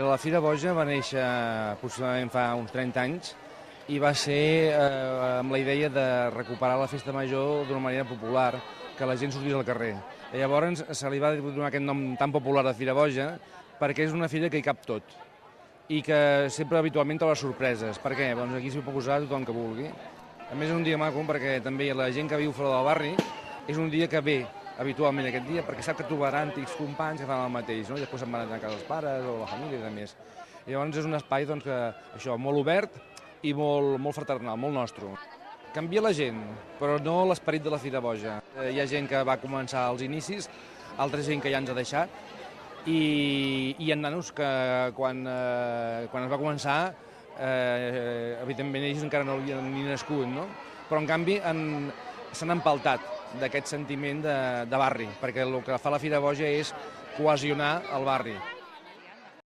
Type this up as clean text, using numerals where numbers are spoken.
La Fira Boja va néixer aproximadament fa uns 30 anys i va ser amb la idea de recuperar la festa major d'una manera popular, que la gent sortís al carrer. I llavors se li va donar aquest nom tan popular de Fira Boja perquè és una fira que hi cap tot i que sempre habitualment troba sorpreses. Per què? Doncs aquí s'hi pot posar tothom que vulgui. A més és un dia maco perquè també la gent que viu fora del barri és un dia que ve habitualment aquest dia perquè sap que trobarà antics companys que fan el mateix, no? I després se'n van a casa els pares o la família i de més. I llavors és un espai doncs, que, això, molt obert i molt fraternal, molt nostre. Canvia la gent, però no l'esperit de la Fira Boja. Hi ha gent que va començar als inicis, altra gent que ja ens ha deixat, i hi ha nanos que quan es va començar, evidentment ells encara no havien ni nascut, no? Però en canvi s'han empaltat d'aquest sentiment de barri, perquè el que fa la Fira Boja és cohesionar el barri.